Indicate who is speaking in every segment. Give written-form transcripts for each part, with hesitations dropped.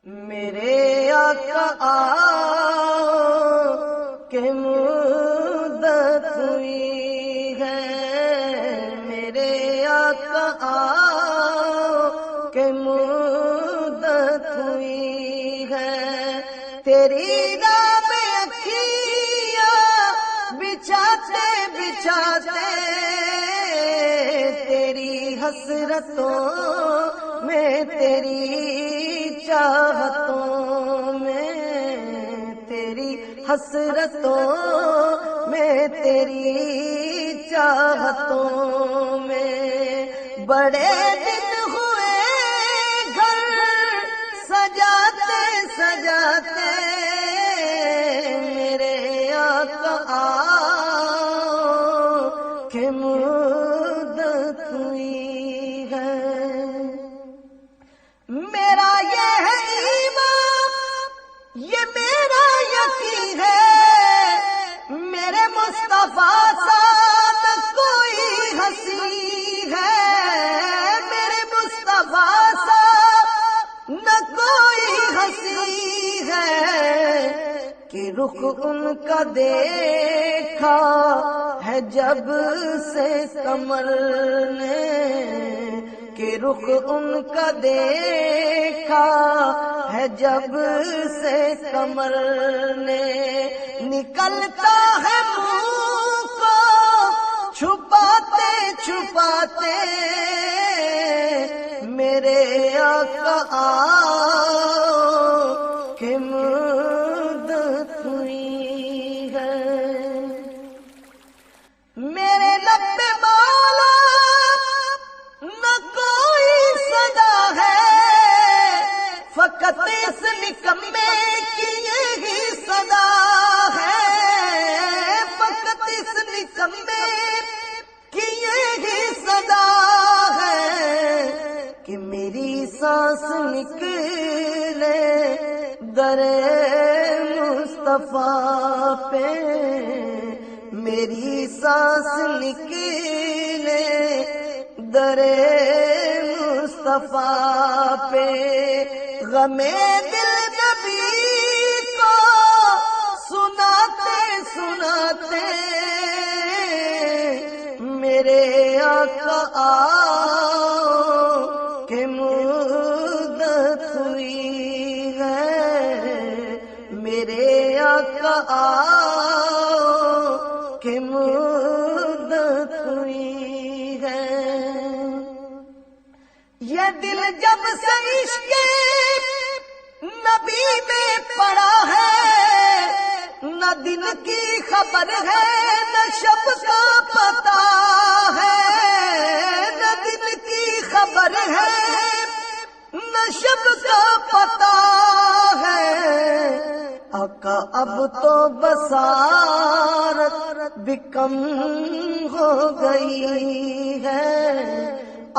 Speaker 1: میرے آقا کے مدت ہوئی ہے، میرے آقا کے مدت ہوئی ہے، تیری راہ میں اکھیاں بچھاتے بچھاتے تیری حسرتوں میں تیری چاہتوں میں تیری حسرتوں میں تیری چاہتوں میں بڑے دن ہوئے گھر سجاتے سجاتے میرے آقا کے مدت ہوئی ہے۔ میرا یہ ہے ایمان، یہ میرا یقین ہے، میرے مصطفیٰ سا نہ کوئی ہنسی ہے، میرے مصطفیٰ سا نہ کوئی ہنسی ہے، کہ رخ ان کا دیکھا ہے جب سے قمر نے، کہ رخ ان کا دیکھا ہے جب سے قمر نے، نکلتا ہے منہ کو چھپاتے چھپاتے میرے آقا کی مدت ہوئی ہے۔ میرے لب پہ مولا نہ کوئی صدا ہے، فقط اس نکمے کی یہی صدا ہے، فقط اس نکمے کی یہی صدا ہے، کہ میری سانس نکلے در مصطفیٰ پہ، میری سانس نکلے در مصطفیٰ پہ، غم دل نبی کو سناتے سناتے میرے آقا کی مدت ہوئی ہے، میرے آقا کی مدت ہوئی ہے۔ یہ دل جب سے عشق نبی میں پڑا ہے، نہ دن کی خبر ہے نہ شب کا پتہ ہے، نہ دن کی خبر ہے نہ شب کا پتہ ہے، آقا اب تو بصارت بھی کم ہو گئی ہے،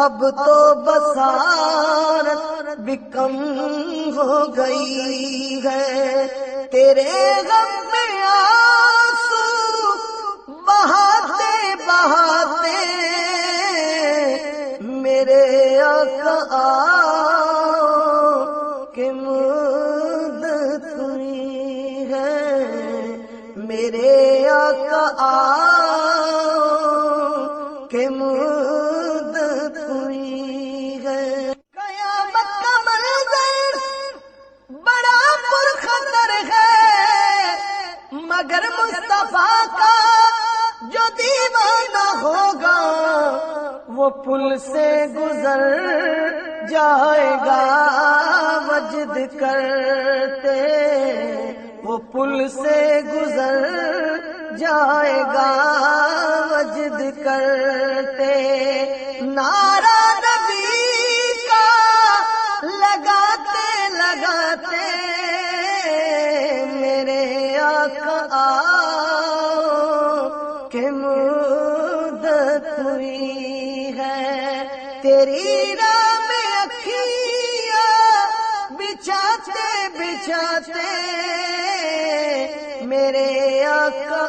Speaker 1: اب تو بصارت بھی کم ہو گئی ہے، تیرے غم میں آنسو بہاتے بہاتے میرے آقا کی مدت ہوئی ہے، میرے آقا کی مدت ہوئی ہے۔ قیامت کا منظر بڑا پرخطر ہے، مگر مصطفیٰ کا جو دیوانہ ہوگا وہ پل سے گزر جائے گا وجد کرتے، وہ پل سے گزر جائے گا وجد کرتے، نعرہ نبی کا لگاتے لگاتے میرے آقا کی مدت ہوئی ہے، تیری راہ میں اکھیاں بچھاتے بچھاتے میرے آقا